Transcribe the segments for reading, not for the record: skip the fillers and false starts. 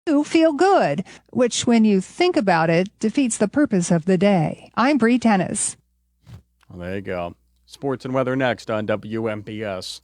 you feel good, which, when you think about it, defeats the purpose of the day. I'm Bree Tennis. Well, there you go. Sports and weather next on WMBS.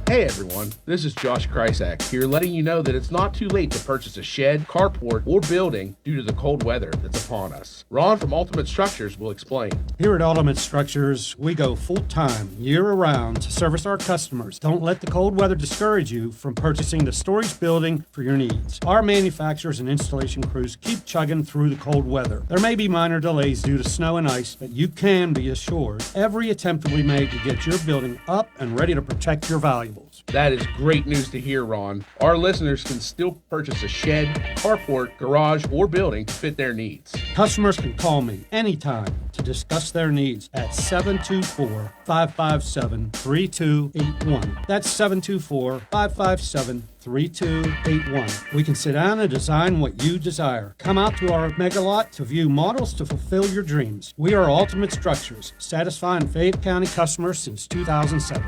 Hey everyone, this is Josh Krysak here letting you know that it's not too late to purchase a shed, carport, or building due to the cold weather that's upon us. Ron from Ultimate Structures will explain. Here at Ultimate Structures, we go full-time, year-round to service our customers. Don't let the cold weather discourage you from purchasing the storage building for your needs. Our manufacturers and installation crews keep chugging through the cold weather. There may be minor delays due to snow and ice, but you can be assured every attempt will be made to get your building up and ready to protect your valuables. That is great news to hear, Ron. Our listeners can still purchase a shed, carport, garage, or building to fit their needs. Customers can call me anytime to discuss their needs at 724-557-3281. That's 724-557-3281. We can sit down and design what you desire. Come out to our mega lot to view models to fulfill your dreams. We are Ultimate Structures, satisfying Fayette County customers since 2007.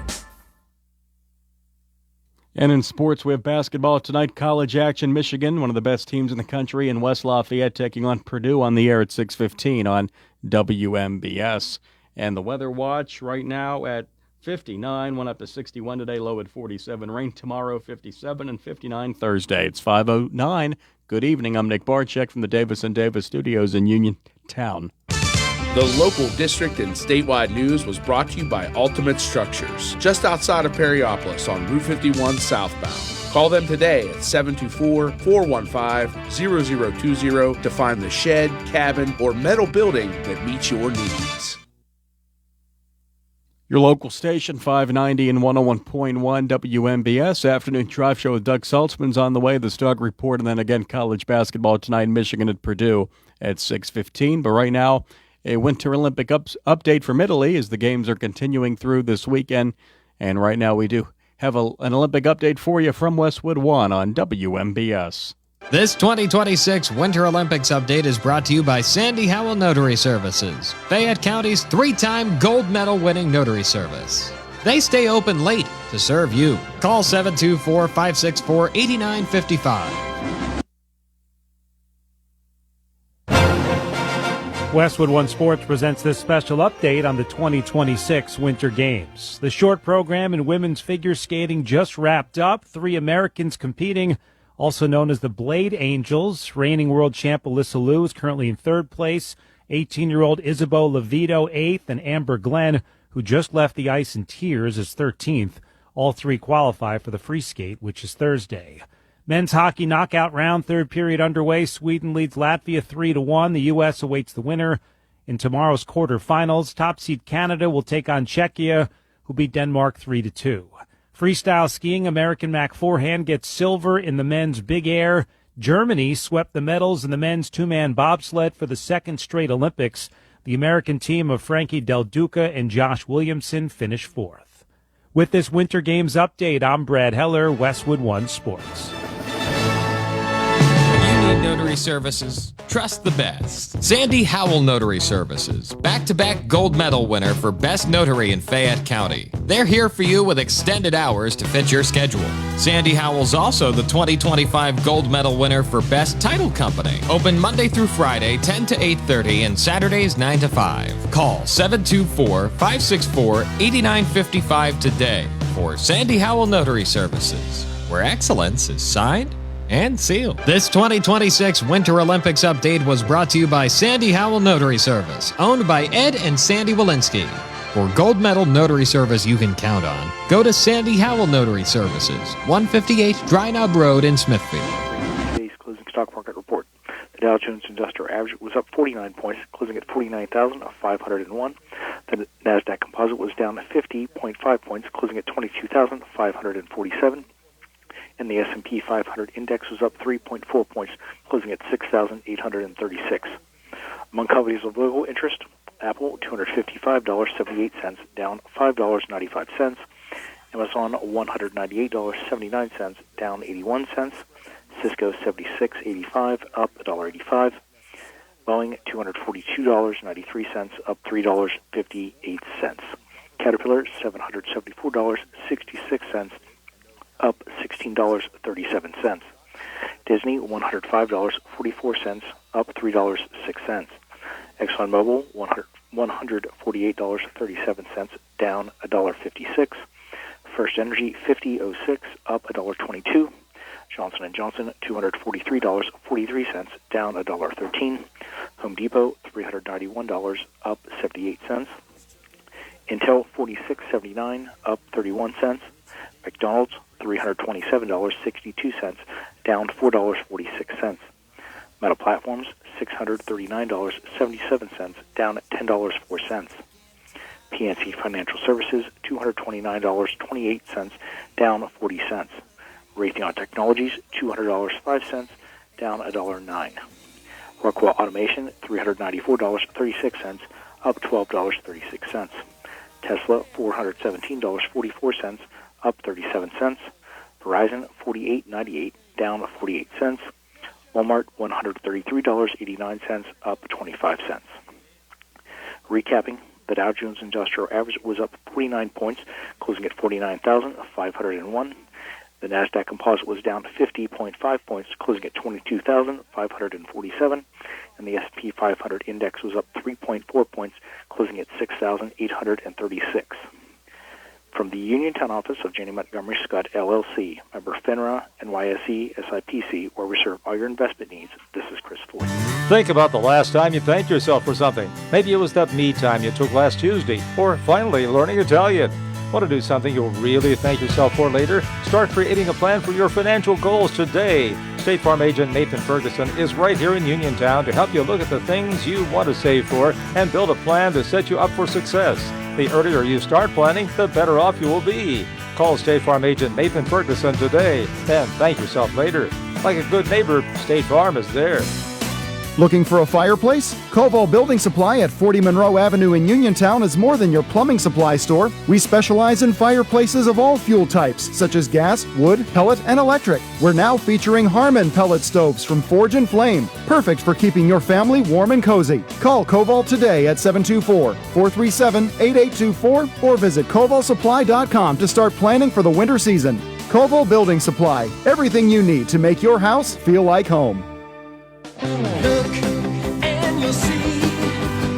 And in sports, we have basketball tonight. College action. Michigan, one of the best teams in the country, in West Lafayette, taking on Purdue on the air at 6:15 on WMBS. And the weather watch right now at 59, went up to 61 today, low at 47. Rain tomorrow, 57, and 59 Thursday. It's 5:09. Good evening. I'm Nick Barczyk from the Davis & Davis Studios in Uniontown. The local district and statewide news was brought to you by Ultimate Structures, just outside of Perryopolis on Route 51 southbound. Call them today at 724-415-0020 to find the shed, cabin, or metal building that meets your needs. Your local station, 590 and 101.1 WMBS. Afternoon Drive Show with Doug Saltzman's on the way. The Stug Report, and then again college basketball tonight in Michigan at Purdue at 6:15. But right now, a Winter Olympic update from Italy as the games are continuing through this weekend. And right now we do have an Olympic update for you from Westwood One on WMBS. This 2026 Winter Olympics update is brought to you by Sandy Howell Notary Services, Fayette County's 3-time gold medal winning notary service. They stay open late to serve you. Call 724-564-8955. Westwood One Sports presents this special update on the 2026 Winter Games. The short program in women's figure skating just wrapped up. 3 Americans competing, also known as the Blade Angels. Reigning world champ Alyssa Liu is currently in 3rd place. 18-year-old Isabeau Levito 8th, and Amber Glenn, who just left the ice in tears, is 13th. All 3 qualify for the free skate, which is Thursday. Men's hockey knockout round, 3rd period underway. Sweden leads Latvia 3-1. The U.S. awaits the winner in tomorrow's quarterfinals. Top seed Canada will take on Czechia, who beat Denmark 3-2. Freestyle skiing, American Mac Forehand gets silver in the men's big air. Germany swept the medals in the men's 2-man bobsled for the 2nd straight Olympics. The American team of Frankie Del Duca and Josh Williamson finished 4th. With this Winter Games update, I'm Brad Heller, Westwood One Sports. Notary Services, trust the best. Sandy Howell Notary Services, back-to-back gold medal winner for Best Notary in Fayette County. They're here for you with extended hours to fit your schedule. Sandy Howell's also the 2025 gold medal winner for Best Title Company. Open Monday through Friday, 10 to 8:30, and Saturdays, 9 to 5. Call 724-564-8955 today for Sandy Howell Notary Services, where excellence is signed and sealed. This 2026 Winter Olympics update was brought to you by Sandy Howell Notary Service, owned by Ed and Sandy Walensky. For gold medal notary service you can count on, go to Sandy Howell Notary Services, 158 Dry Knob Road in Smithfield. Today's closing stock market report. The Dow Jones Industrial Average was up 49 points, closing at 49,501. The NASDAQ Composite was down 50.5 points, closing at 22,547. And the S&P 500 index was up 3.4 points, closing at 6,836. Among companies of local interest, Apple, $255.78, down $5.95. Amazon, $198.79, down 81 cents. Cisco, $76.85, up $1.85. Boeing, $242.93, up $3.58. Caterpillar, $774.66, up $16.37. Disney, $105.44, up $3.06. ExxonMobil, $148.37, down $1.56. First Energy, $50.06, up $1.22. Johnson & Johnson, $243.43, down $1.13. Home Depot, $391, up 78 cents. Intel, $46.79, up 31 cents. McDonald's, $327.62, down $4.46. Metal Platforms, $639.77, down $10.04. PNC Financial Services, $229.28, down 40 cents. Raytheon Technologies, $200.05, down $1.09. Rockwell Automation, $394.36, up $12.36. Tesla, $417.44, up 37 cents. Verizon, $48.98, down 48 cents. Walmart, $133.89, up 25 cents. Recapping, the Dow Jones Industrial Average was up 49 points, closing at 49,501. The Nasdaq Composite was down 50.5 points, closing at 22,547. And the S&P 500 Index was up 3.4 points, closing at 6,836. From the Uniontown office of Janney Montgomery Scott, LLC, member FINRA, NYSE, SIPC, where we serve all your investment needs, this is Chris Floyd. Think about the last time you thanked yourself for something. Maybe it was that me time you took last Tuesday, or finally learning Italian. Want to do something you'll really thank yourself for later? Start creating a plan for your financial goals today. State Farm agent Nathan Ferguson is right here in Uniontown to help you look at the things you want to save for and build a plan to set you up for success. The earlier you start planning, the better off you will be. Call State Farm agent Nathan Ferguson today and thank yourself later. Like a good neighbor, State Farm is there. Looking for a fireplace? Koval Building Supply at 40 Monroe Avenue in Uniontown is more than your plumbing supply store. We specialize in fireplaces of all fuel types, such as gas, wood, pellet, and electric. We're now featuring Harmon pellet stoves from Forge and Flame, perfect for keeping your family warm and cozy. Call Koval today at 724-437-8824 or visit kovalsupply.com to start planning for the winter season. Koval Building Supply, everything you need to make your house feel like home. Look and you'll see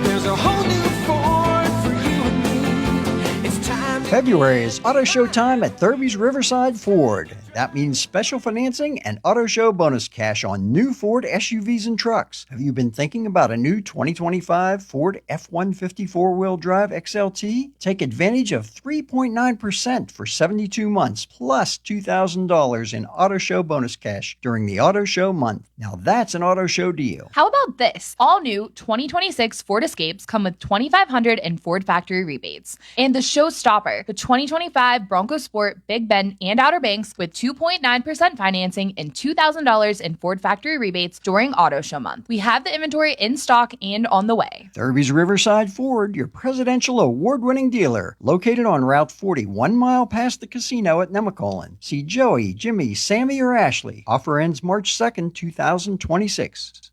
there's a whole new Ford for you and me. It's time. February is Auto Show time at Thurby's Riverside Ford. That means special financing and Auto Show bonus cash on new Ford SUVs and trucks. Have you been thinking about a new 2025 Ford F-150 four-wheel drive XLT? Take advantage of 3.9% for 72 months plus $2,000 in Auto Show bonus cash during the Auto Show month. Now that's an Auto Show deal. How about this? All new 2026 Ford Escapes come with $2,500 in Ford factory rebates. And the showstopper, the 2025 Bronco Sport Big Bend and Outer Banks with 2.9% financing and $2,000 in Ford factory rebates during Auto Show month. We have the inventory in stock and on the way. Thurby's Riverside Ford, your presidential award-winning dealer, located on Route 40, 1 mile past the casino at Nemacolin. See Joey, Jimmy, Sammy, or Ashley. Offer ends March 2nd, 2026.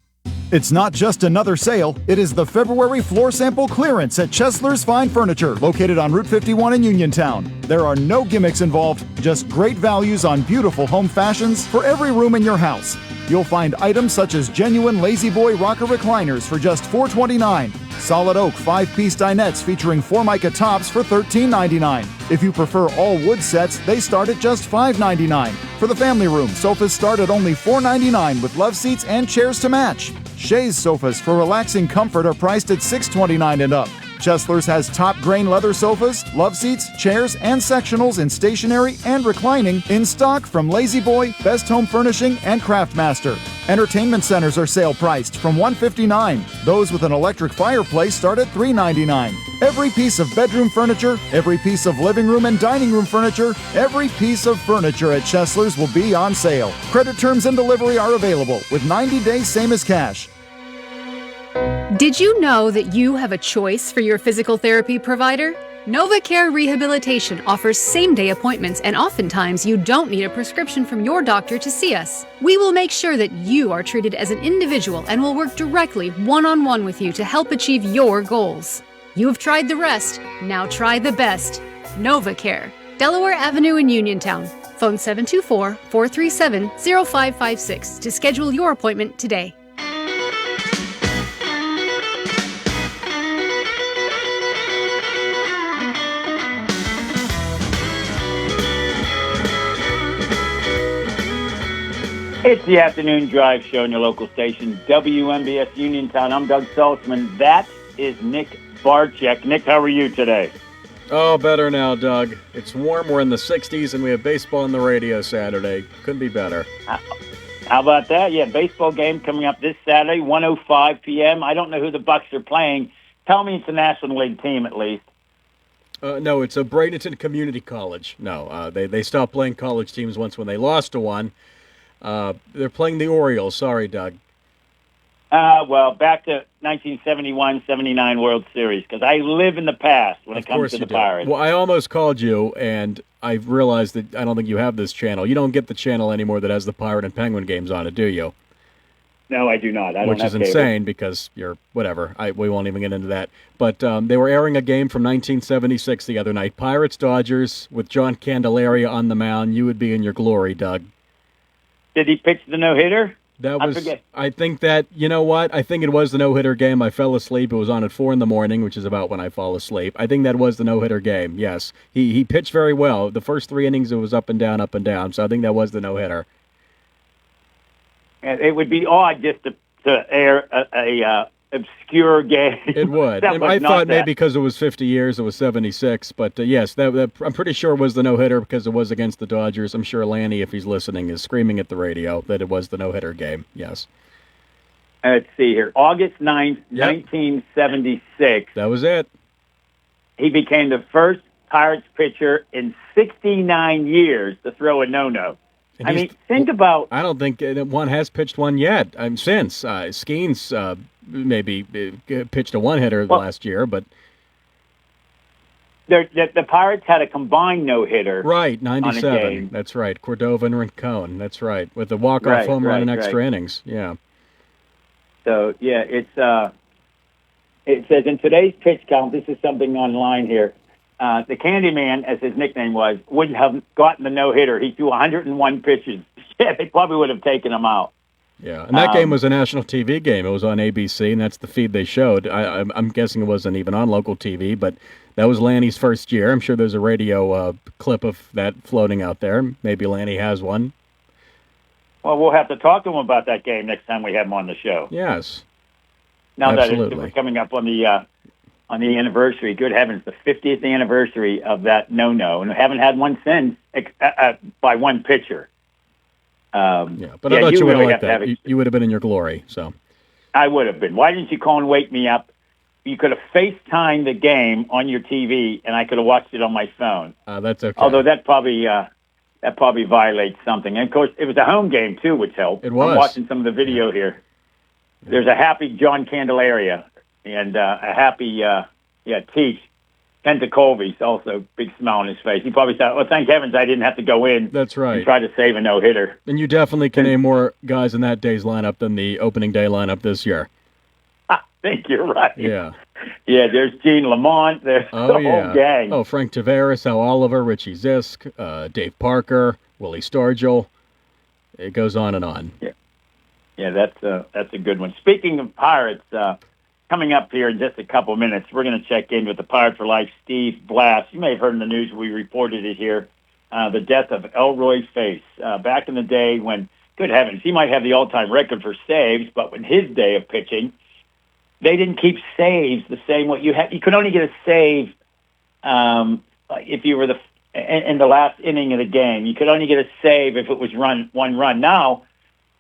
It's not just another sale, it is the February floor sample clearance at Chesler's Fine Furniture, located on Route 51 in Uniontown. There are no gimmicks involved, just great values on beautiful home fashions for every room in your house. You'll find items such as genuine Lazy Boy rocker recliners for just $429, solid oak 5-piece dinettes featuring Formica tops for $13.99. If you prefer all wood sets, they start at just $5.99. For the family room, sofas start at only $4.99 with love seats and chairs to match. Chaise sofas for relaxing comfort are priced at $6.29 and up. Chesler's has top grain leather sofas, love seats, chairs, and sectionals in stationary and reclining in stock from Lazy Boy, Best Home Furnishing, and Craftmaster. Entertainment centers are sale priced from $159. Those with an electric fireplace start at $3.99. Every piece of bedroom furniture, every piece of living room and dining room furniture, every piece of furniture at Chesler's will be on sale. Credit terms and delivery are available with 90 days same as cash. Did you know that you have a choice for your physical therapy provider? NovaCare Rehabilitation offers same-day appointments, and oftentimes you don't need a prescription from your doctor to see us. We will make sure that you are treated as an individual and will work directly one-on-one with you to help achieve your goals. You have tried the rest, now try the best. NovaCare, Delaware Avenue in Uniontown. Phone 724-437-0556 to schedule your appointment today. It's the Afternoon Drive Show on your local station, WMBS Uniontown. I'm Doug Saltzman. That is Nick Barczyk. Nick, how are you today? Oh, better now, Doug. It's warm. We're in the 60s, and we have baseball on the radio Saturday. Couldn't be better. How about that? Yeah, baseball game coming up this Saturday, 1:05 p.m. I don't know who the Bucks are playing. Tell me it's a National League team at least. No, it's a Bradenton Community College. No, they stopped playing college teams once when they lost to one. They're playing the Orioles. Sorry, Doug. Well, back to 1971-79 World Series, because I live in the past when it comes to the Pirates. Well, I almost called you, and I realized that I don't think you have this channel. You don't get the channel anymore that has the Pirate and Penguin games on it, do you? No, I do not. Which is insane because you're whatever. We won't even get into that. But they were airing a game from 1976 the other night. Pirates-Dodgers with John Candelaria on the mound. You would be in your glory, Doug. Did he pitch the no-hitter? I think that, you know what? I think it was the no-hitter game. I fell asleep. It was on at 4 in the morning, which is about when I fall asleep. I think that was the no-hitter game, yes. He pitched very well. The first 3 innings, it was up and down, so I think that was the no-hitter. And it would be odd just to air a obscure game. It would. I thought maybe because it was 50 years, it was 76. But yes, that I'm pretty sure it was the no-hitter because it was against the Dodgers. I'm sure Lanny, if he's listening, is screaming at the radio that it was the no-hitter game. Yes. Let's see here. August 9th, 1976. That was it. He became the first Pirates pitcher in 69 years to throw a no-no. I mean, think about... I don't think one has pitched one yet. Since Skeens maybe pitched a one-hitter last year, but... The Pirates had a combined no-hitter. Right, 97. That's right. Cordova and Rincon. That's right. With the walk-off home run in extra innings. Yeah. So, yeah, it says, in today's pitch count, this is something online here, the Candyman, as his nickname was, wouldn't have gotten the no-hitter. He threw 101 pitches. Yeah, they probably would have taken him out. Yeah, and that game was a national TV game. It was on ABC, and that's the feed they showed. I'm guessing it wasn't even on local TV, but that was Lanny's first year. I'm sure there's a radio clip of that floating out there. Maybe Lanny has one. Well, we'll have to talk to him about that game next time we have him on the show. Yes. Now that we're coming up on the anniversary, good heavens, the 50th anniversary of that no-no, and we haven't had one since by one pitcher. But I thought you would have liked that. You would have been in your glory. So I would have been. Why didn't you call and wake me up? You could have FaceTimed the game on your TV, and I could have watched it on my phone. That's okay. Although that probably violates something. And, of course, it was a home game, too, which helped. It was. I'm watching some of the video here. There's a happy John Candelaria and a happy, Teach. Pentacolby's also big smile on his face. He probably thought, well, thank heavens I didn't have to go in. That's right. And try to save a no-hitter. And you definitely can name more guys in that day's lineup than the opening day lineup this year. I think you're right. Yeah. Yeah, there's Gene Lamont. There's the whole gang. Oh, Frank Tavares, Al Oliver, Richie Zisk, Dave Parker, Willie Stargell. It goes on and on. Yeah, that's a good one. Speaking of Pirates, coming up here in just a couple of minutes, we're going to check in with the Pirate for Life, Steve Blass. You may have heard in the news, we reported it here, the death of Elroy Face. Back in the day when, good heavens, he might have the all-time record for saves, but in his day of pitching, they didn't keep saves the same way. You could only get a save if you were in the last inning of the game. You could only get a save if it was one run. Now,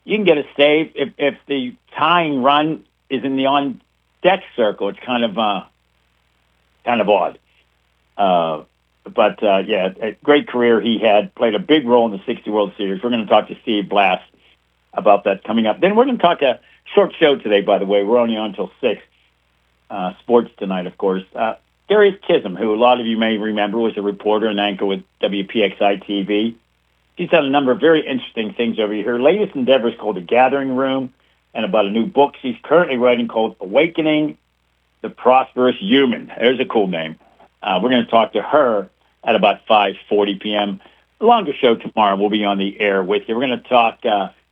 you can get a save if the tying run is in the on-deck circle. It's kind of odd. But a great career he had, played a big role in the 60 World Series. We're going to talk to Steve Blass about that coming up. Then we're going to talk a short show today, by the way. We're only on until 6. Sports tonight, of course. Darius Chisholm, who a lot of you may remember, was a reporter and anchor with WPXI TV. He's done a number of very interesting things over here. Her latest endeavor is called The Gathering Room, and about a new book she's currently writing called Awakening the Prosperous Human. There's a cool name. We're going to talk to her at about 5:40 p.m. longer show tomorrow. We'll be on the air with you. We're going to talk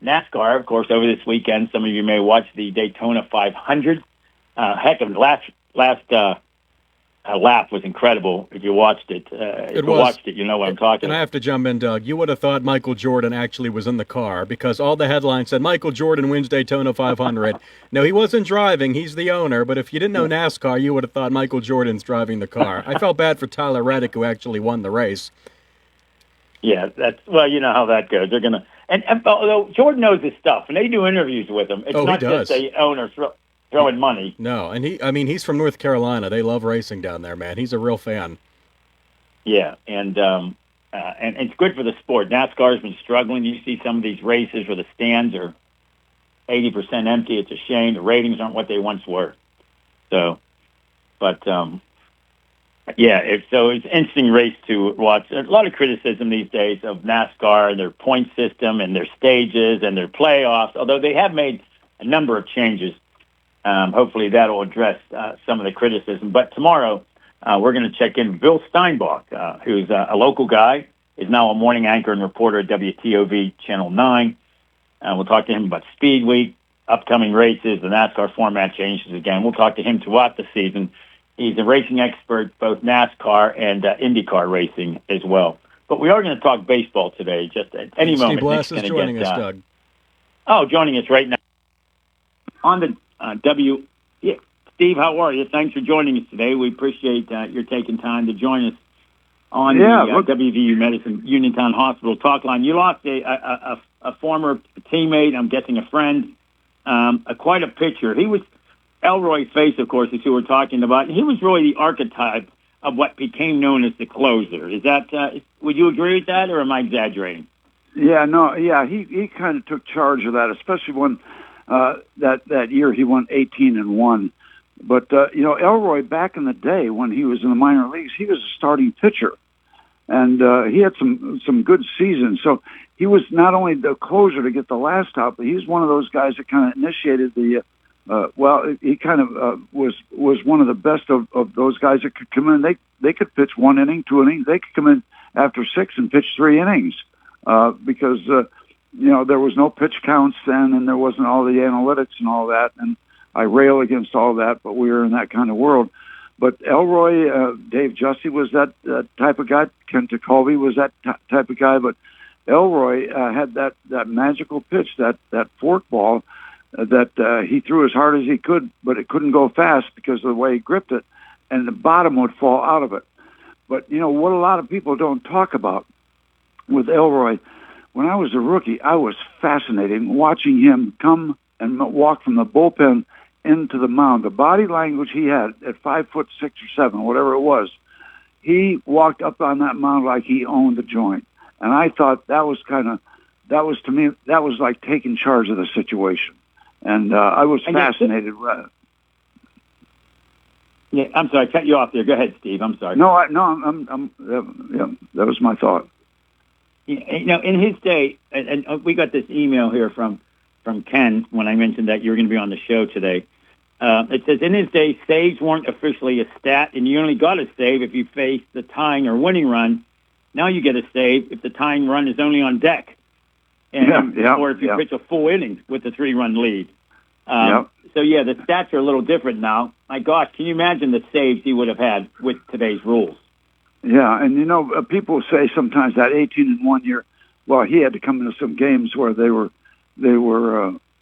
NASCAR, of course, over this weekend. Some of you may watch the Daytona 500. Heck, of last lap was incredible. If you watched it, watched it, you know what I'm talking about. And I about. have to jump in, Doug. You would have thought Michael Jordan actually was in the car because all the headlines said Michael Jordan wins Daytona 500. No, he wasn't driving. He's the owner. But if you didn't know NASCAR, you would have thought Michael Jordan's driving the car. I felt bad for Tyler Reddick, who actually won the race. Yeah, well, you know how that goes. They're gonna, and although Jordan knows his stuff, and they do interviews with him, it's not just the owner throwing money. No, and he's from North Carolina. They love racing down there, man. He's a real fan. Yeah, and it's good for the sport. NASCAR's been struggling. You see some of these races where the stands are 80% empty. It's a shame. The ratings aren't what they once were. So, but yeah, it's an interesting race to watch. There's a lot of criticism these days of NASCAR and their point system and their stages and their playoffs, although they have made a number of changes. Hopefully that will address some of the criticism. But tomorrow we're going to check in with Bill Steinbach, who's a local guy, is now a morning anchor and reporter at WTOV Channel 9. We'll talk to him about Speed Week, upcoming races, the NASCAR format changes again. We'll talk to him throughout the season. He's a racing expert, both NASCAR and IndyCar racing as well. But we are going to talk baseball today, just at any moment. Steve Blass is joining us, Doug. Oh, joining us right now. On the yeah, Steve, how are you? Thanks for joining us today. We appreciate your taking time to join us on the WVU Medicine Uniontown Hospital talk line. You lost a former teammate, I'm guessing a friend, quite a pitcher. He was Elroy Face, of course, is who we're talking about. He was really the archetype of what became known as the closer. Is that? Would you agree with that, or am I exaggerating? Yeah, no, yeah, he kind of took charge of that, especially when that year he won 18-1. But Elroy, back in the day when he was in the minor leagues, he was a starting pitcher, and he had some good seasons. So he was not only the closer to get the last out, but he's one of those guys that kind of initiated the. He kind of was one of the best of those guys that could come in. They could pitch 1 inning, 2 innings. They could come in after 6 and pitch 3 innings because there was no pitch counts then, and there wasn't all the analytics and all that. And I rail against all that, but we were in that kind of world. But Elroy, Dave Justy was that type of guy. Ken Tekulve was that type of guy. But Elroy had that magical pitch, that forkball. That he threw as hard as he could, but it couldn't go fast because of the way he gripped it, and the bottom would fall out of it. But, what a lot of people don't talk about with Elroy, when I was a rookie, I was fascinated watching him come and walk from the bullpen into the mound. The body language he had at 5'6" or 7, whatever it was, he walked up on that mound like he owned the joint. And I thought that was to me, that was like taking charge of the situation. And I was fascinated. Yeah, I'm sorry, I cut you off there. Go ahead, Steve. I'm sorry. That was my thought. In his day, and we got this email here from Ken when I mentioned that you were going to be on the show today. It says, in his day, saves weren't officially a stat, and you only got a save if you faced the tying or winning run. Now you get a save if the tying run is only on deck. Or if you pitch a full inning with a 3-run lead. So, the stats are a little different now. My gosh, can you imagine the saves he would have had with today's rules? Yeah, and, people say sometimes that 18-1 year, well, he had to come into some games where they were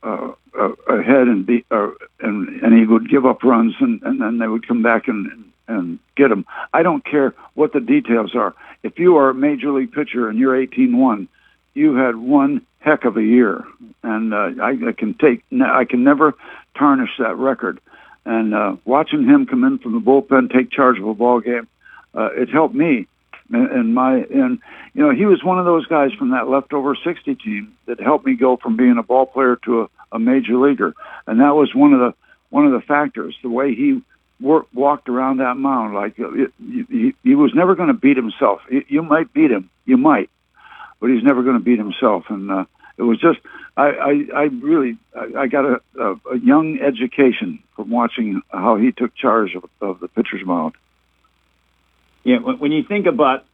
ahead and he would give up runs, and then they would come back and get them. I don't care what the details are. If you are a major league pitcher and you're 18-1, you had one heck of a year, and I can never tarnish that record. And watching him come in from the bullpen, take charge of a ball game, it helped me. And he was one of those guys from that leftover 60 team that helped me go from being a ball player to a major leaguer, and that was one of the factors. The way he walked around that mound, like he was never going to beat himself. You might beat him, but he's never going to beat himself. And it was just, I got a young education from watching how he took charge of the pitcher's mound. Yeah, when you think about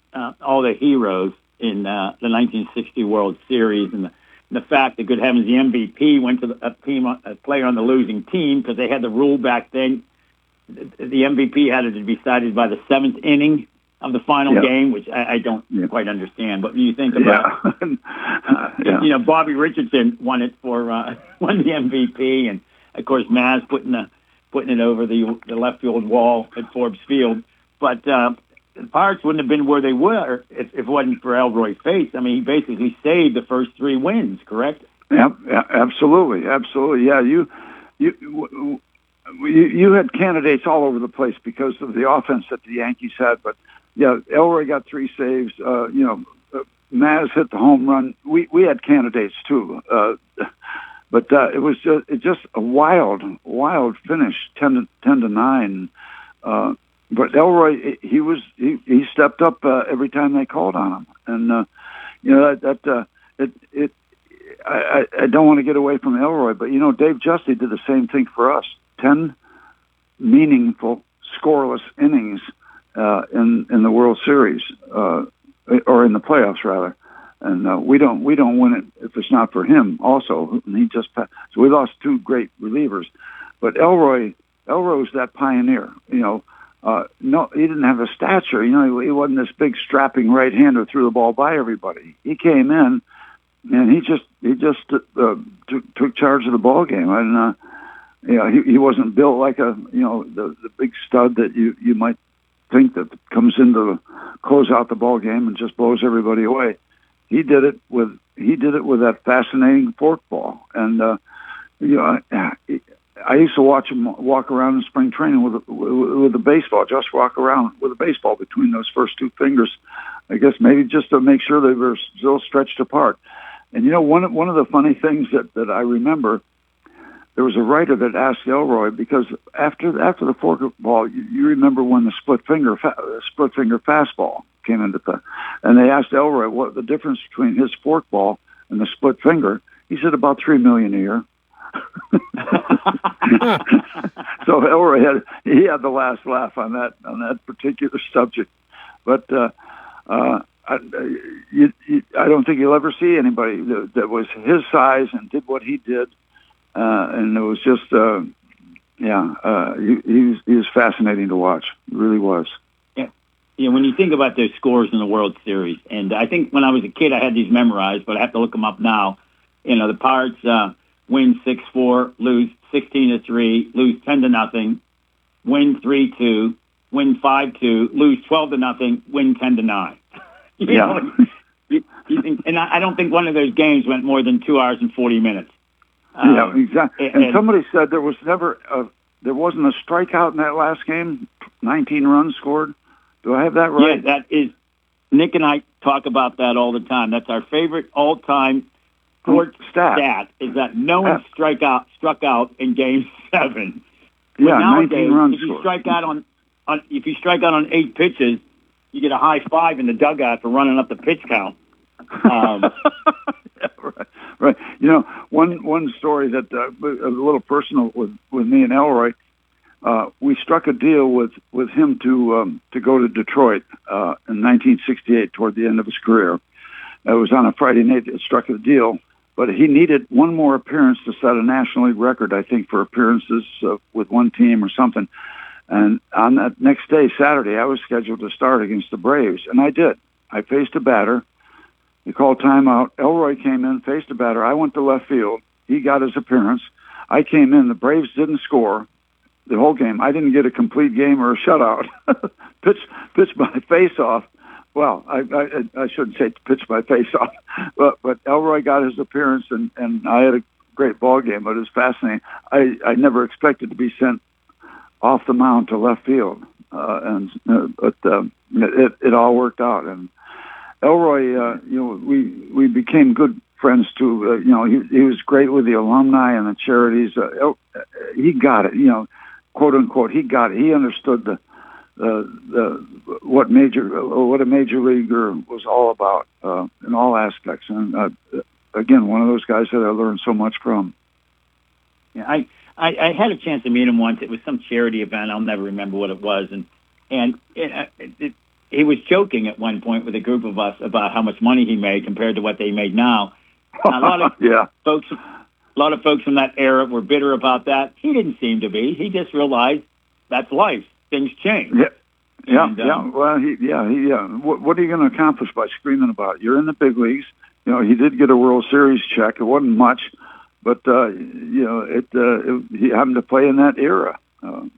all the heroes in the 1960 World Series, and the fact that, good heavens, the MVP went to a player on the losing team because they had the rule back then. The MVP had to be decided by the 7th inning of the final game, which I don't quite understand. But you think about, Bobby Richardson won it for won the MVP, and of course Maz putting it over the left field wall at Forbes Field. But the Pirates wouldn't have been where they were if it wasn't for Elroy Face. I mean, he basically saved the first 3 wins. Correct? Yeah, absolutely. Yeah, you had candidates all over the place because of the offense that the Yankees had, but yeah, Elroy got 3 saves. Maz hit the home run. We had candidates too, but it was just a wild finish, 10-9. But Elroy, he stepped up every time they called on him, and I don't want to get away from Elroy, but Dave Justy did the same thing for us. 10 meaningful scoreless innings in the World Series, or in the playoffs rather, and we don't win it if it's not for him. Also, and he just passed. So we lost 2 great relievers, but Elroy was that pioneer. No, he didn't have a stature. He wasn't this big strapping right-hander who threw the ball by everybody. He came in and he just took charge of the ball game. And he wasn't built like the big stud that you might think that comes in to close out the ball game and just blows everybody away. He did it with that fascinating forkball, and I used to watch him walk around in spring training with a baseball, just walk around with a baseball between those first 2 fingers. I guess maybe just to make sure they were still stretched apart. And one of the funny things that I remember, there was a writer that asked Elroy, because after the forkball, you remember when the split finger fastball came into play, and they asked Elroy what the difference between his forkball and the split finger. He said about $3 million a year. So Elroy had the last laugh on that particular subject, but I don't think you'll ever see anybody that was his size and did what he did, and it was just he was fascinating to watch. He really was. Yeah, when you think about their scores in the World Series, and I think when I was a kid I had these memorized, but I have to look them up now. The Pirates win 6-4, lose 16-3, lose 10-0, win 3-2, win 5-2, lose 12-0, win 10-9. And I don't think one of those games went more than 2 hours and 40 minutes. Yeah, exactly. And somebody said there wasn't a strikeout in that last game. 19 runs scored. Do I have that right? Yeah, that is. Nick and I talk about that all the time. That's our favorite all-time sports stat is that no one struck out in Game 7. Yeah, nowadays, 19 runs if you strike out on 8 pitches, you get a high five in the dugout for running up the pitch count. Right. One story that a little personal with me and Elroy. We struck a deal with him to go to Detroit in 1968 toward the end of his career. It was on a Friday night that struck a deal, but he needed one more appearance to set a National League record, I think, for appearances with one team or something. And on that next day, Saturday, I was scheduled to start against the Braves, and I did. I faced a batter. He called timeout. Elroy came in, faced a batter. I went to left field. He got his appearance. I came in. The Braves didn't score the whole game. I didn't get a complete game or a shutout. Pitched my face off. Well, I shouldn't say pitched my face off, but Elroy got his appearance, and I had a great ball game. But it was fascinating. I never expected to be sent off the mound to left field, but it all worked out. And Elroy, we became good friends too. He was great with the alumni and the charities. He got it. Quote unquote, he got it. He understood what a major leaguer was all about in all aspects. And again, one of those guys that I learned so much from. Yeah, I had a chance to meet him once. It was some charity event. I'll never remember what it was, and he was joking at one point with a group of us about how much money he made compared to what they made now. A lot of folks from that era were bitter about that. He didn't seem to be. He just realized that's life. Things change. Yeah. Well, what are you going to accomplish by screaming about it? You're in the big leagues. You know, he did get a World Series check. It wasn't much, but he happened to play in that era. A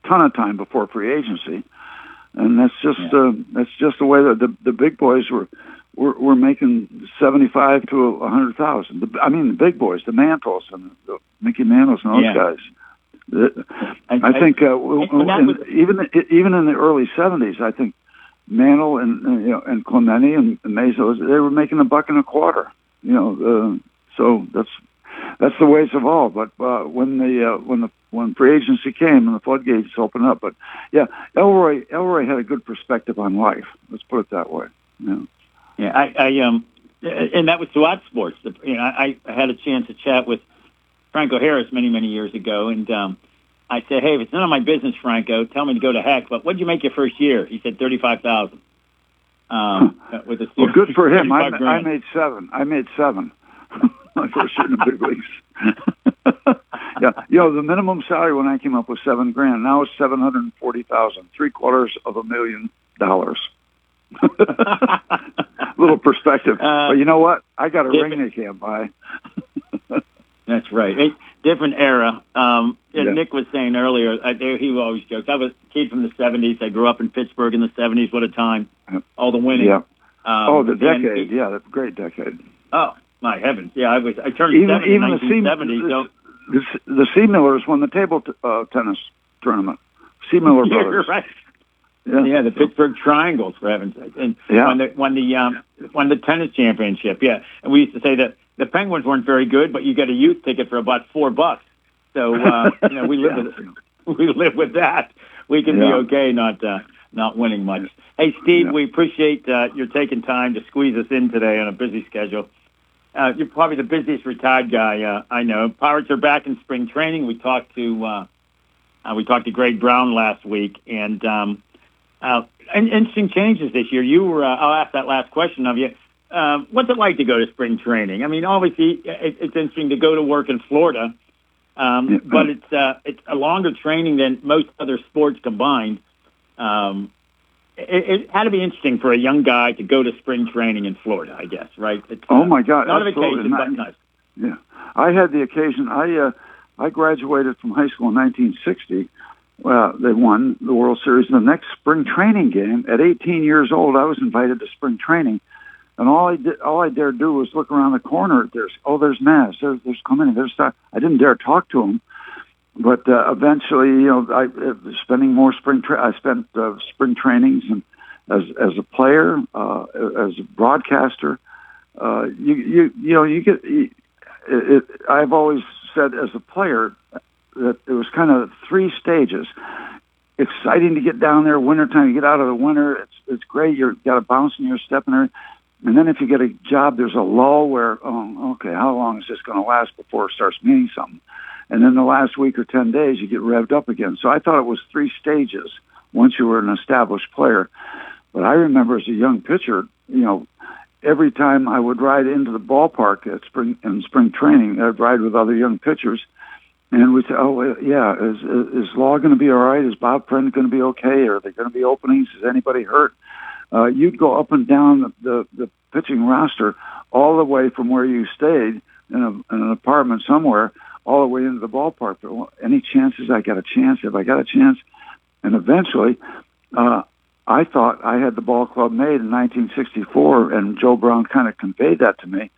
ton of time before free agency, and that's just the way that the big boys were making 75 to 100,000. I mean, the big boys, the Mantles and the Mickey Mantles and those guys. I think even in the early 70s, I think Mantle and Clemente and Mesa, they were making $1.25. So that's the way it's evolved. But when free agency came and the floodgates opened up, but yeah, Elroy had a good perspective on life. Let's put it that way. And that was throughout sports. I had a chance to chat with Franco Harris many years ago, and I said, "Hey, if it's none of my business, Franco, tell me to go to heck. But what did you make your first year?" He said, $35,000. With a well, good for him. I made $7. My first year in the big leagues. Yeah, the minimum salary when I came up was $7,000. Now it's $740,000, $750,000. Little perspective. But you know what? I got a ring they can't buy. That's right. Different era. Nick was saying earlier, he always jokes, I was a kid from the 70s. I grew up in Pittsburgh in the 70s. What a time. All the winning. Yeah. The decade. The great decade. Oh, my heavens. Yeah, I turned 7 in 1970. The C. Millers won the table tennis tournament. C. Miller brothers. Right. Yeah, the Pittsburgh Triangles, for heaven's sake. And won the tennis championship. Yeah. And we used to say that the Penguins weren't very good, but you get a youth ticket for about $4. So we live with that. We can be okay not winning much. Hey, Steve, we appreciate your taking time to squeeze us in today on a busy schedule. You're probably the busiest retired guy I know. Pirates are back in spring training. We talked to Greg Brown last week, and interesting changes this year. I'll ask that last question of you. What's it like to go to spring training? I mean, obviously, it's interesting to go to work in Florida, but it's a longer training than most other sports combined. It had to be interesting for a young guy to go to spring training in Florida, I guess, right? It's, my God. Not a vacation, but nice. Yeah. I had the occasion. I graduated from high school in 1960. Well, they won the World Series. The next spring training game, at 18 years old, I was invited to spring training. And all I dared do was look around the corner. There's Naz. There's Clemente. I didn't dare talk to him. But eventually, I spending more I spent spring trainings, and as a player, as a broadcaster, you get. I've always said as a player that it was kind of 3 stages. Exciting to get down there, wintertime. You get out of the winter. It's great. You've got a bounce in your step in there. And then if you get a job, there's a lull where, okay, how long is this going to last before it starts meaning something? And then the last week or 10 days, you get revved up again. So I thought it was 3 stages once you were an established player. But I remember as a young pitcher, every time I would ride into the ballpark at spring training, I'd ride with other young pitchers, and we'd say, is Law going to be all right? Is Bob Friend going to be okay? Are there going to be openings? Is anybody hurt? You'd go up and down the pitching roster all the way from where you stayed in an apartment somewhere all the way into the ballpark. Any chances? I got a chance. Have I got a chance? And eventually, I thought I had the ball club made in 1964, and Joe Brown kind of conveyed that to me.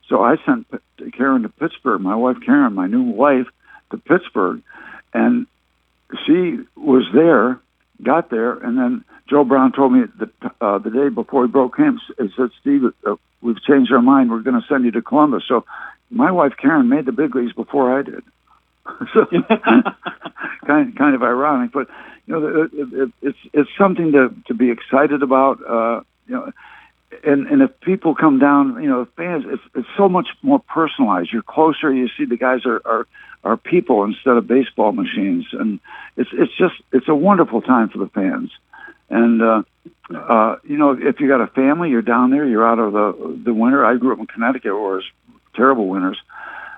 So I sent Karen to Pittsburgh, my wife Karen, my new wife, to Pittsburgh, and she was there, got there, and then Joe Brown told me that the day before he broke camp, he said, "Steve, we've changed our mind. We're going to send you to Columbus." So my wife Karen made the big leagues before I did. So kind of ironic, but it's something to be excited about. and if people come down, fans, it's so much more personalized. You're closer. You see the guys are people instead of baseball machines, and it's a wonderful time for the fans. And if you got a family, you're down there. You're out of the winter. I grew up in Connecticut, where it was terrible winters,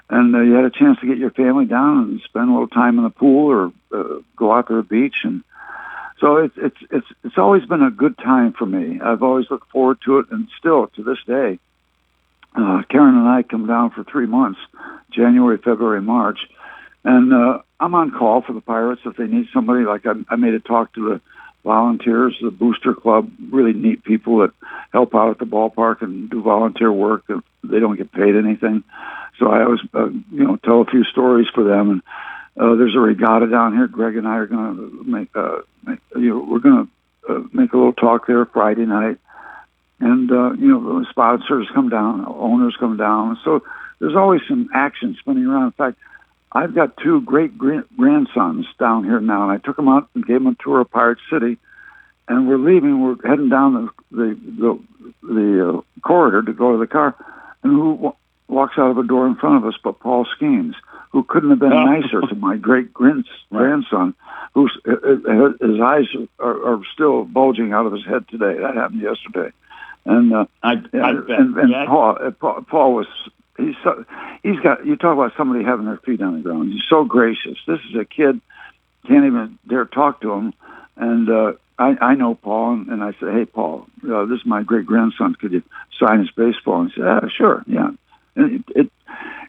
and you had a chance to get your family down and spend a little time in the pool or go out to the beach. And so it's always been a good time for me. I've always looked forward to it, and still to this day. Karen and I come down for 3 months, January, February, March, and I'm on call for the Pirates if they need somebody. Like I made a talk to the volunteers, the Booster Club, really neat people that help out at the ballpark and do volunteer work. They don't get paid anything. So I always, tell a few stories for them. And there's a regatta down here. Greg and I are going to we're going to make a little talk there Friday night. And, sponsors come down, owners come down. So there's always some action spinning around. In fact, I've got 2 great grandsons down here now, and I took them out and gave them a tour of Pirate City. And we're leaving. We're heading down the corridor to go to the car. And who walks out of a door in front of us but Paul Skeens, who couldn't have been nicer to my great grandson, whose his eyes are still bulging out of his head today. That happened yesterday. And Paul was. He's got. You talk about somebody having their feet on the ground. He's so gracious. This is a kid, can't even dare talk to him. And I know Paul, and I said, "Hey, Paul, this is my great grandson. Could you sign his baseball?" And he said, "Sure, yeah." And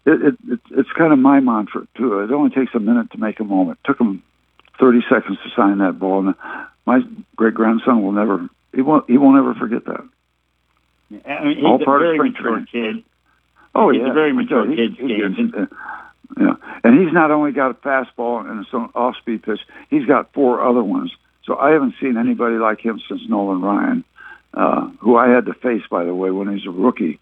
it's kind of my mantra too. It only takes a minute to make a moment. It took him 30 seconds to sign that ball, and my great grandson will never. He won't ever forget that. I mean, he's a very mature kid. Oh, he's yeah. a very mature kid, Yeah, and he's not only got a fastball and some off-speed pitch, he's got 4 other ones. So I haven't seen anybody like him since Nolan Ryan, who I had to face, by the way, when he was a rookie.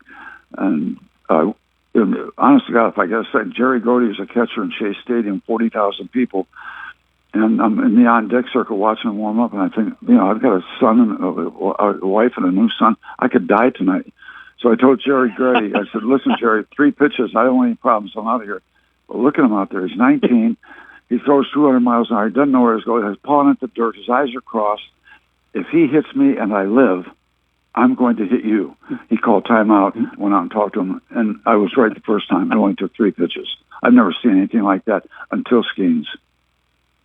And honest to God, if I got to say, Jerry Godey is a catcher in Shea Stadium, 40,000 people. And I'm in the on-deck circle watching him warm up, and I think, I've got a son and a wife and a new son. I could die tonight. So I told Jerry Grady, I said, "Listen, Jerry, 3 pitches. I don't want any problems. I'm out of here." But look at him out there. He's 19. He throws 200 miles an hour. He doesn't know where he's going. He's pawing at the dirt. His eyes are crossed. If he hits me and I live, I'm going to hit you. He called timeout, went out and talked to him, and I was right the first time. It only took 3 pitches. I've never seen anything like that until Skeens.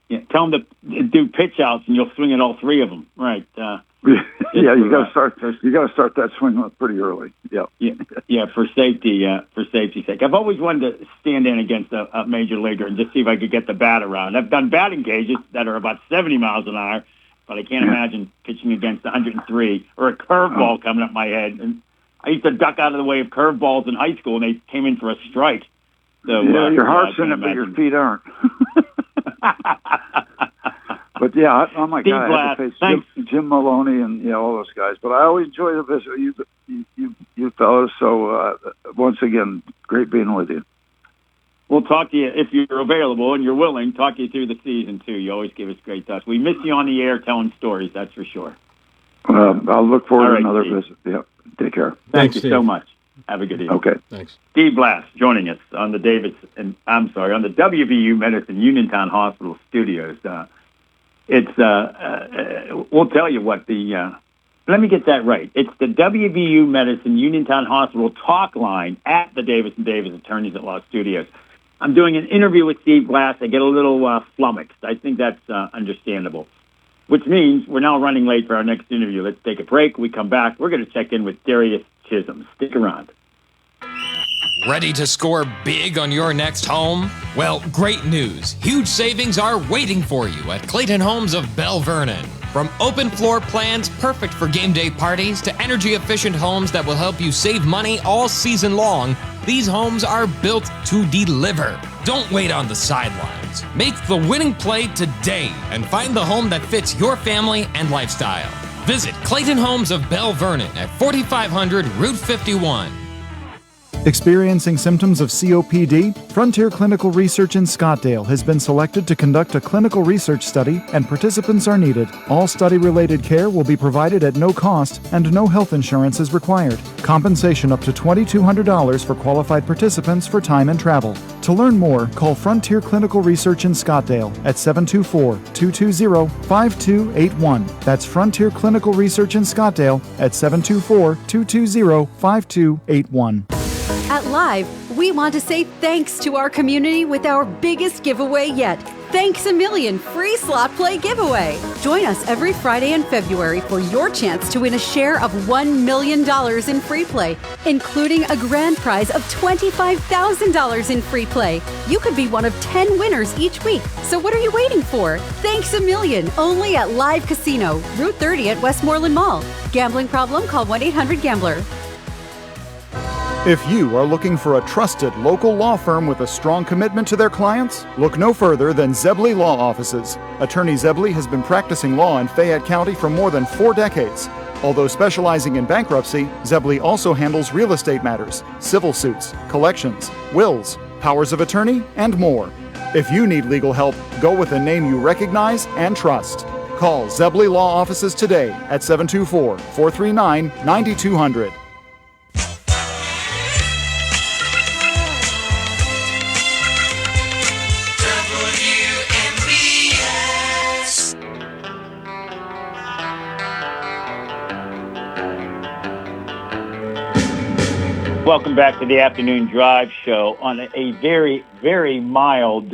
Yeah, tell him to do pitch outs, and you'll swing at all 3 of them. Right. Yeah, you got to start. You got to start that swing pretty early. Yeah, for safety's sake. I've always wanted to stand in against a major leaguer and just see if I could get the bat around. I've done batting cages that are about 70 miles an hour, but I can't imagine pitching against 103 or a curveball coming up my head. And I used to duck out of the way of curveballs in high school, and they came in for a strike. So your heart's in it, but your feet aren't. But yeah, oh my God, I had to face Jim Maloney and all those guys. But I always enjoy the visit, you fellas. So once again, great being with you. We'll talk to you if you're available and you're willing. Talk to you through the season too. You always give us great thoughts. We miss you on the air telling stories. That's for sure. I'll look forward to another Steve. visit. Yeah, take care. Thank you so much. Have a good evening. Okay, thanks. Steve Blass joining us on the on the WVU Medicine Uniontown Hospital studios. We'll tell you what let me get that right. It's the WVU Medicine Uniontown Hospital talk line at the Davis & Davis Attorneys at Law Studios. I'm doing an interview with Steve Blass. I get a little flummoxed. I think that's understandable, which means we're now running late for our next interview. Let's take a break. We come back. We're going to check in with Darius Chisholm. Stick around. Ready to score big on your next home? Well, great news. Huge savings are waiting for you at Clayton Homes of Bell Vernon. From open floor plans perfect for game day parties to energy-efficient homes that will help you save money all season long, these homes are built to deliver. Don't wait on the sidelines. Make the winning play today and find the home that fits your family and lifestyle. Visit Clayton Homes of Bell Vernon at 4500 Route 51. Experiencing symptoms of COPD? Frontier Clinical Research in Scottsdale has been selected to conduct a clinical research study, and participants are needed. All study-related care will be provided at no cost, and no health insurance is required. Compensation up to $2,200 for qualified participants for time and travel. To learn more, call Frontier Clinical Research in Scottsdale at 724-220-5281. That's Frontier Clinical Research in Scottsdale at 724-220-5281. At Live, we want to say thanks to our community with our biggest giveaway yet. Thanks a Million free slot play giveaway. Join us every Friday in February for your chance to win a share of $1 million in free play, including a grand prize of $25,000 in free play. You could be one of 10 winners each week. So what are you waiting for? Thanks a Million, only at Live Casino, Route 30 at Westmoreland Mall. Gambling problem? Call 1-800-GAMBLER. If you are looking for a trusted local law firm with a strong commitment to their clients, look no further than Zebley Law Offices. Attorney Zebley has been practicing law in Fayette County for more than 4 decades. Although specializing in bankruptcy, Zebley also handles real estate matters, civil suits, collections, wills, powers of attorney, and more. If you need legal help, go with a name you recognize and trust. Call Zebley Law Offices today at 724-439-9200. Welcome back to the Afternoon Drive Show on a very, very mild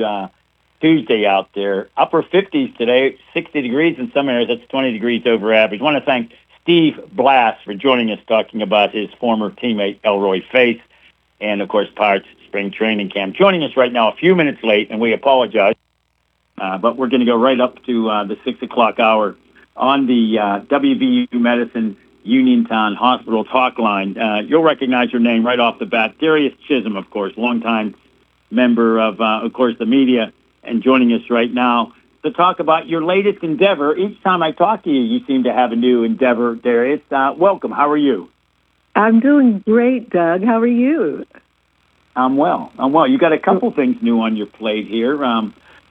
Tuesday out there. Upper 50s today, 60 degrees in some areas. That's 20 degrees over average. I want to thank Steve Blass for joining us, talking about his former teammate Elroy Faith and, of course, Pirates spring training camp. Joining us right now a few minutes late, and we apologize, but we're going to go right up to the 6 o'clock hour on the WVU Medicine Uniontown Hospital talk line. You'll recognize your name right off the bat. Darius Chisholm, of course, longtime member of course, the media, and joining us right now to talk about your latest endeavor. Each time I talk to you, you seem to have a new endeavor, Darius. Welcome. How are you? I'm doing great, Doug. How are you? I'm well. You got a couple things new on your plate here.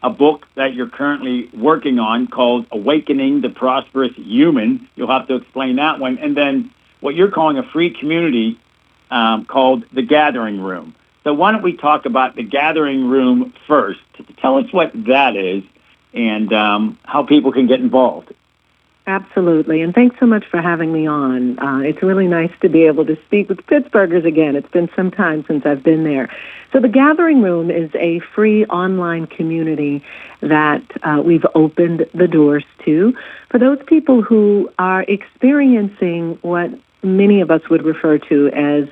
A book that you're currently working on called Awakening the Prosperous Human. You'll have to explain that one. And then what you're calling a free community called The Gathering Room. So why don't we talk about The Gathering Room first? Tell us what that is and how people can get involved. Absolutely. And thanks so much for having me on. It's really nice to be able to speak with Pittsburghers again. It's been some time since I've been there. So The Gathering Room is a free online community that we've opened the doors to for those people who are experiencing what many of us would refer to as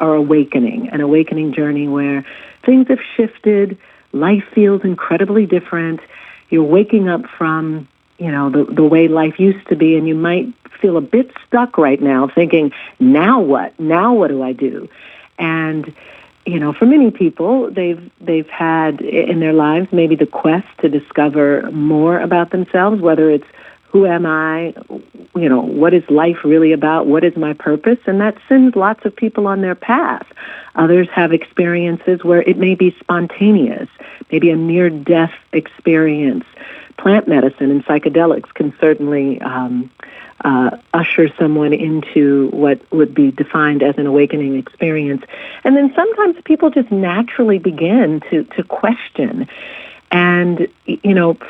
our awakening, an awakening journey where things have shifted, life feels incredibly different, you're waking up from the way life used to be, and you might feel a bit stuck right now thinking, now what? Now what do I do? And, for many people, they've had in their lives maybe the quest to discover more about themselves, whether it's who am I, what is life really about, what is my purpose, and that sends lots of people on their path. Others have experiences where it may be spontaneous, maybe a near-death experience. Plant medicine and psychedelics can certainly usher someone into what would be defined as an awakening experience. And then sometimes people just naturally begin to question. And,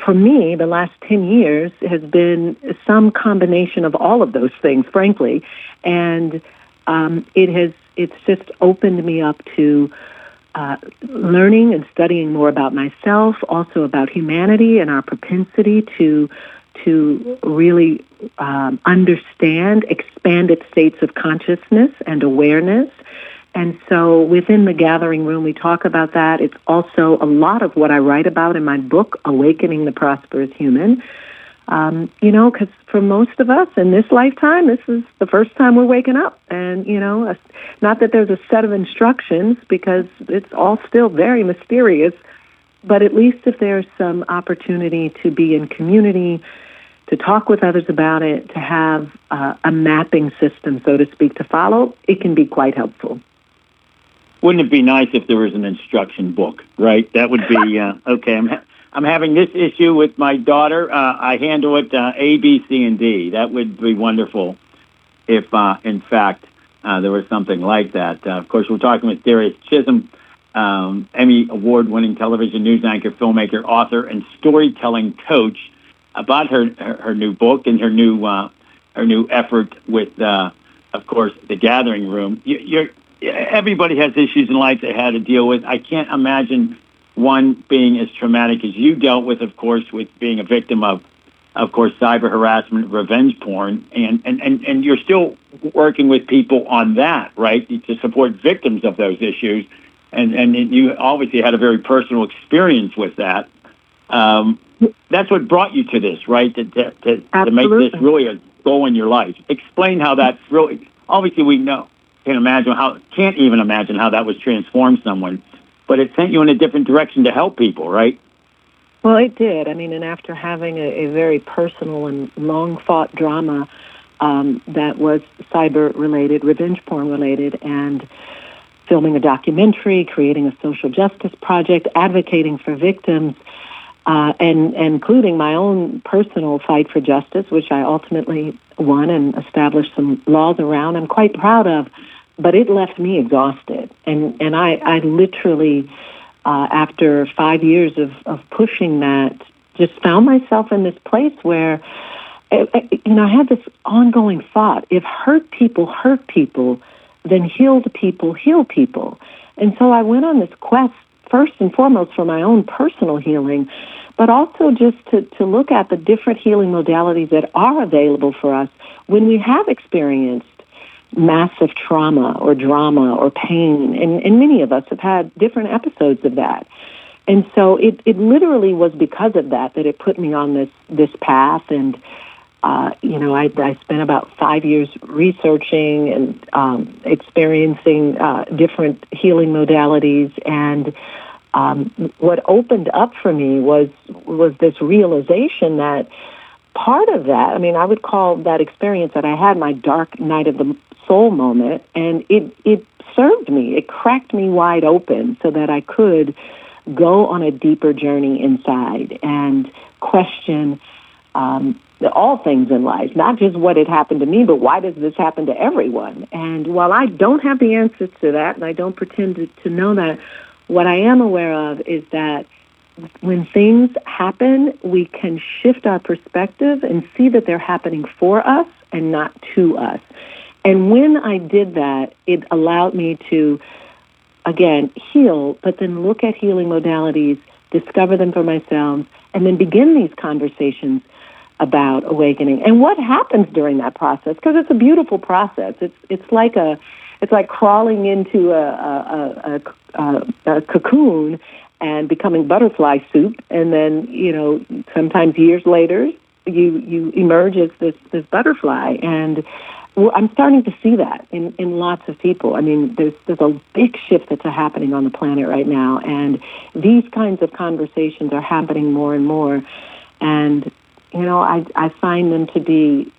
for me, the last 10 years has been some combination of all of those things, frankly. And it's just opened me up to learning and studying more about myself, also about humanity and our propensity to really understand expanded states of consciousness and awareness. And so within The Gathering Room, we talk about that. It's also a lot of what I write about in my book, Awakening the Prosperous Human. Because for most of us in this lifetime, this is the first time we're waking up. And, not that there's a set of instructions because it's all still very mysterious, but at least if there's some opportunity to be in community, to talk with others about it, to have a mapping system, so to speak, to follow, it can be quite helpful. Wouldn't it be nice if there was an instruction book, right? That would be, okay, I'm having this issue with my daughter. I handle it A, B, C, and D. That would be wonderful if, in fact, there was something like that. Of course, we're talking with Darius Chisholm, Emmy award-winning television news anchor, filmmaker, author, and storytelling coach, about her new book and her new effort with, of course, The Gathering Room. Everybody has issues in life they had to deal with. I can't imagine one being as traumatic as you dealt with, of course, with being a victim of course, cyber harassment, revenge porn, and you're still working with people on that, right, to support victims of those issues. And you obviously had a very personal experience with that. That's what brought you to this, right? To make this really a goal in your life. Explain how that's really. Obviously, we can't even imagine how that was transformed someone, but it sent you in a different direction to help people, right? Well, it did. I mean, and after having a very personal and long-fought drama that was cyber-related, revenge porn-related, and filming a documentary, creating a social justice project, advocating for victims, and including my own personal fight for justice, which I ultimately won and established some laws around, I'm quite proud of, but it left me exhausted. And I literally, after 5 years of pushing that, just found myself in this place where, I had this ongoing thought, if hurt people, then healed people heal people. And so I went on this quest, first and foremost for my own personal healing, but also just to look at the different healing modalities that are available for us when we have experienced massive trauma or drama or pain. And many of us have had different episodes of that. And so it literally was because of that it put me on this path. And I spent about 5 years researching and experiencing different healing modalities. And what opened up for me was this realization that part of that, I would call that experience that I had my dark night of the soul moment, and it served me. It cracked me wide open so that I could go on a deeper journey inside and question all things in life, not just what had happened to me, but why does this happen to everyone? And while I don't have the answers to that, and I don't pretend to know that, what I am aware of is that when things happen, we can shift our perspective and see that they're happening for us and not to us. And when I did that, it allowed me to, again, heal, but then look at healing modalities, discover them for myself, and then begin these conversations about awakening. And what happens during that process? Because it's a beautiful process. It's like crawling into a cocoon and becoming butterfly soup, and then sometimes years later you emerge as this butterfly. And I'm starting to see that in lots of people. I mean, there's a big shift that's happening on the planet right now, and these kinds of conversations are happening more and more. And I find them to be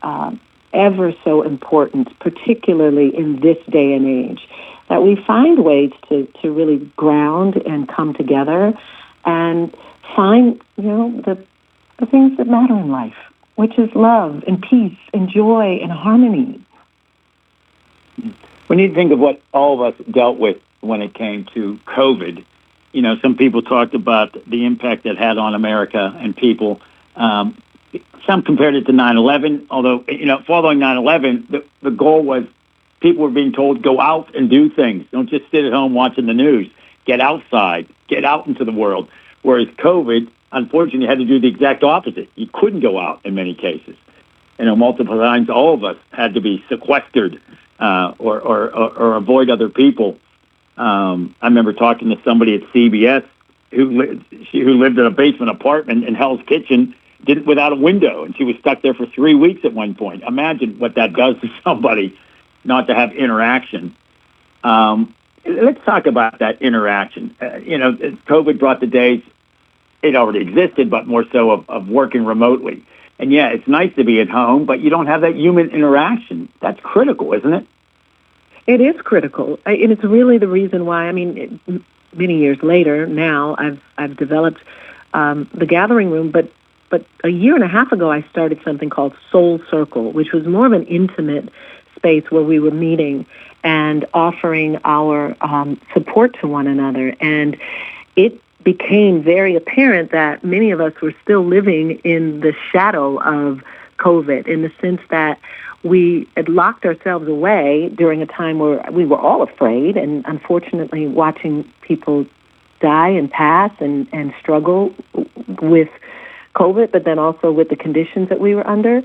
ever so important, particularly in this day and age, that we find ways to really ground and come together and find, the things that matter in life, which is love and peace and joy and harmony. When you think of what all of us dealt with when it came to COVID, some people talked about the impact it had on America and people. Some compared it to 9/11, although, following 9/11, the goal was people were being told, go out and do things. Don't just sit at home watching the news. Get outside. Get out into the world. Whereas COVID, unfortunately, you had to do the exact opposite. You couldn't go out in many cases. Multiple times, all of us had to be sequestered or avoid other people. I remember talking to somebody at CBS who lived in a basement apartment in Hell's Kitchen, without a window, and she was stuck there for 3 weeks at one point. Imagine what that does to somebody not to have interaction. Let's talk about that interaction. COVID brought the days, it already existed, but more so of working remotely. And yeah, it's nice to be at home, but you don't have that human interaction. That's critical, isn't it? It is critical, and it's really the reason why. I mean, many years later, now I've developed the Gathering Room, but a year and a half ago, I started something called Soul Circle, which was more of an intimate space where we were meeting and offering our support to one another. And it became very apparent that many of us were still living in the shadow of COVID, in the sense that we had locked ourselves away during a time where we were all afraid, and unfortunately watching people die and pass and struggle with COVID, but then also with the conditions that we were under.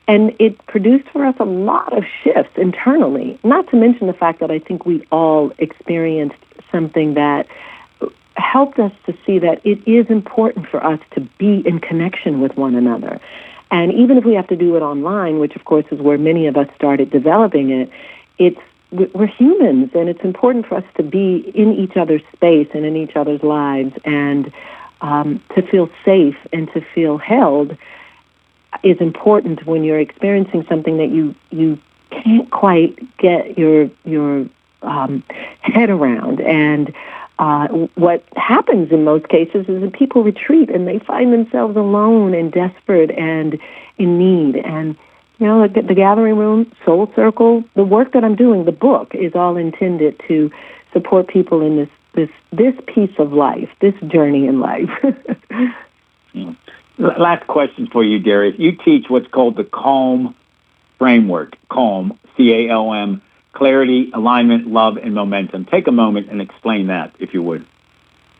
And it produced for us a lot of shifts internally, not to mention the fact that I think we all experienced something that helped us to see that it is important for us to be in connection with one another. And even if we have to do it online, which of course is where many of us started developing it, we're humans, and it's important for us to be in each other's space and in each other's lives, and to feel safe and to feel held is important when you're experiencing something that you can't quite get your head around. And what happens in most cases is that people retreat and they find themselves alone and desperate and in need. And, you know, the Gathering Room, Soul Circle, the work that I'm doing, the book, is all intended to support people in this piece of life, this journey in life. Last question for you, Darius. You teach what's called the CALM framework, CALM, C-A-L-M, clarity, alignment, love, and momentum. Take a moment and explain that, if you would.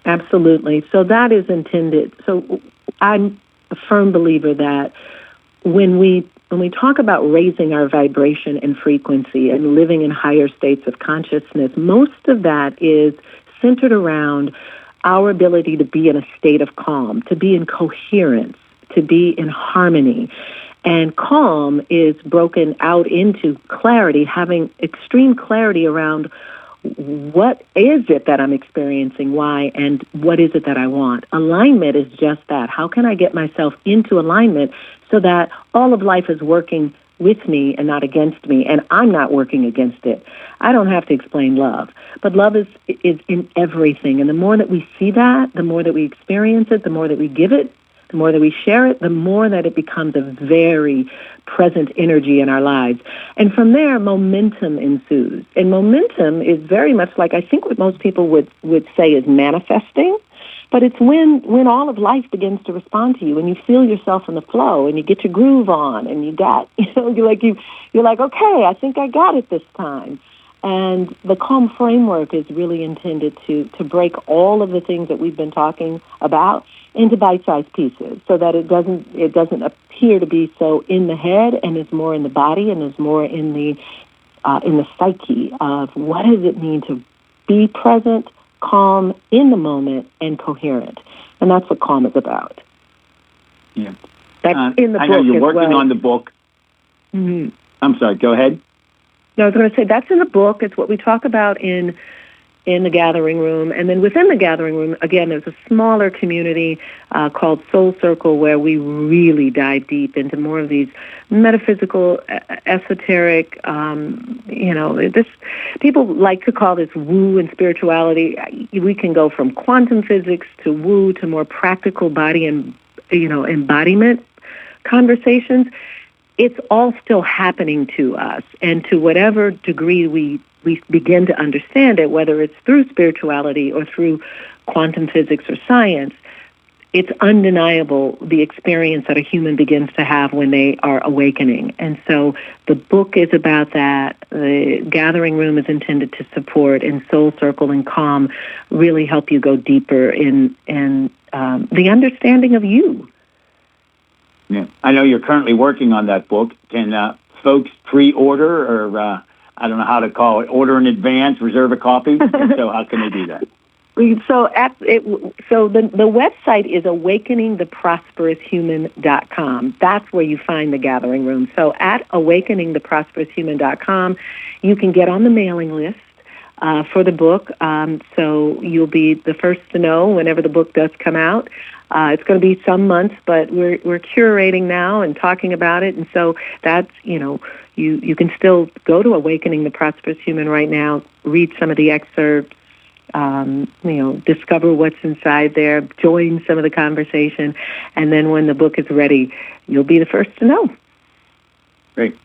Absolutely. So that is intended. So I'm a firm believer that when we talk about raising our vibration and frequency and living in higher states of consciousness, most of that is centered around our ability to be in a state of calm, to be in coherence, to be in harmony. And calm is broken out into clarity, having extreme clarity around what is it that I'm experiencing, why, and what is it that I want. Alignment is just that. How can I get myself into alignment so that all of life is working with me and not against me, and I'm not working against it? I don't have to explain love, but love is in everything. And the more that we see that, the more that we experience it, the more that we give it, the more that we share it, the more that it becomes a very present energy in our lives. And from there, momentum ensues. And momentum is very much like, I think what most people would say is manifesting, but it's when all of life begins to respond to you and you feel yourself in the flow and you get your groove on and you're like, okay, I think I got it this time. And the CALM framework is really intended to break all of the things that we've been talking about into bite-sized pieces, so that it doesn't appear to be so in the head, and is more in the body, and is more in the psyche of what does it mean to be present, calm, in the moment, and coherent. And that's what CALM is about. Yeah, that's in the book. I know you're working well. on the book. Mm-hmm. I'm sorry. Go ahead. No, I was going to say that's in the book. It's what we talk about in the Gathering Room. And then within the Gathering Room, again, there's a smaller community called Soul Circle, where we really dive deep into more of these metaphysical, esoteric, people like to call this woo and spirituality. We can go from quantum physics to woo to more practical body and, embodiment conversations. It's all still happening to us, and to whatever degree we begin to understand it, whether it's through spirituality or through quantum physics or science, it's undeniable the experience that a human begins to have when they are awakening. And so the book is about that. The Gathering Room is intended to support, and Soul Circle and CALM really help you go deeper in the understanding of you. Yeah, I know you're currently working on that book. Can folks pre-order, or I don't know how to call it, order in advance, reserve a copy? So how can they do that? So the website is awakeningtheprosperoushuman.com. That's where you find the Gathering Room. So at awakeningtheprosperoushuman.com, you can get on the mailing list for the book. So you'll be the first to know whenever the book does come out. It's going to be some months, but we're curating now and talking about it. And so that's, you can still go to Awakening the Prosperous Human right now, read some of the excerpts, discover what's inside there, join some of the conversation, and then when the book is ready, you'll be the first to know. Great.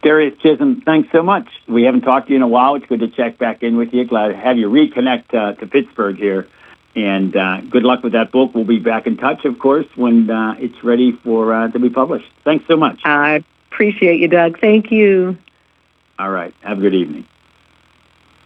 Darius Chisholm, thanks so much. We haven't talked to you in a while. It's good to check back in with you. Glad to have you reconnect to Pittsburgh here. And good luck with that book. We'll be back in touch, of course, when it's ready to be published. Thanks so much. I appreciate you, Doug. Thank you. All right. Have a good evening.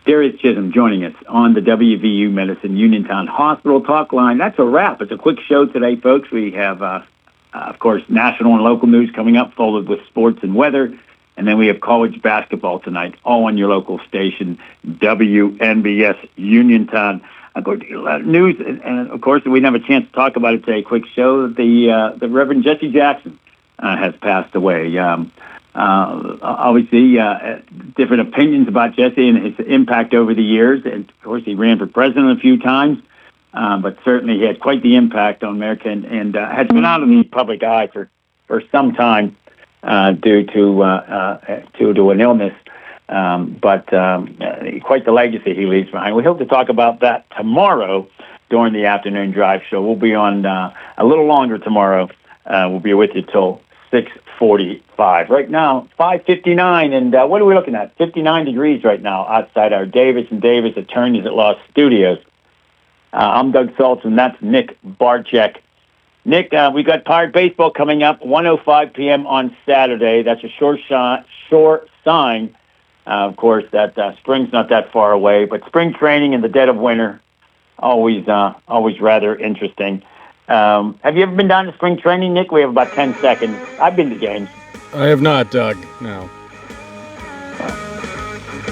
Darius Chisholm joining us on the WVU Medicine Uniontown Hospital Talk Line. That's a wrap. It's a quick show today, folks. We have, of course, national and local news coming up, followed with sports and weather. And then we have college basketball tonight, all on your local station, WNBS Uniontown. News, and of course, we didn't have a chance to talk about it today. Quick show: the Reverend Jesse Jackson has passed away. Obviously, different opinions about Jesse and his impact over the years. And of course, he ran for president a few times, but certainly he had quite the impact on America and has been out of the public eye for some time due to an illness. But quite the legacy he leaves behind. We hope to talk about that tomorrow during the afternoon drive show. We'll be on a little longer tomorrow. We'll be with you till 6:45. Right now, 5:59, and what are we looking at? 59 degrees right now outside our Davis & Davis Attorneys at Law Studios. I'm Doug Saltzman. That's Nick Barczyk. Nick, we got Pirate Baseball coming up 1:05 p.m. on Saturday. That's a sure sign. Of course, that spring's not that far away, but spring training in the dead of winter, always rather interesting. Have you ever been down to spring training, Nick? We have about 10 seconds. I've been to games. I have not, Doug. No.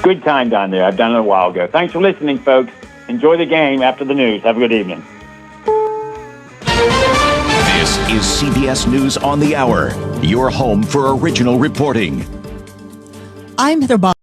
Good time down there. I've done it a while ago. Thanks for listening, folks. Enjoy the game after the news. Have a good evening. This is CBS News on the Hour, your home for original reporting. I'm Heather Bob.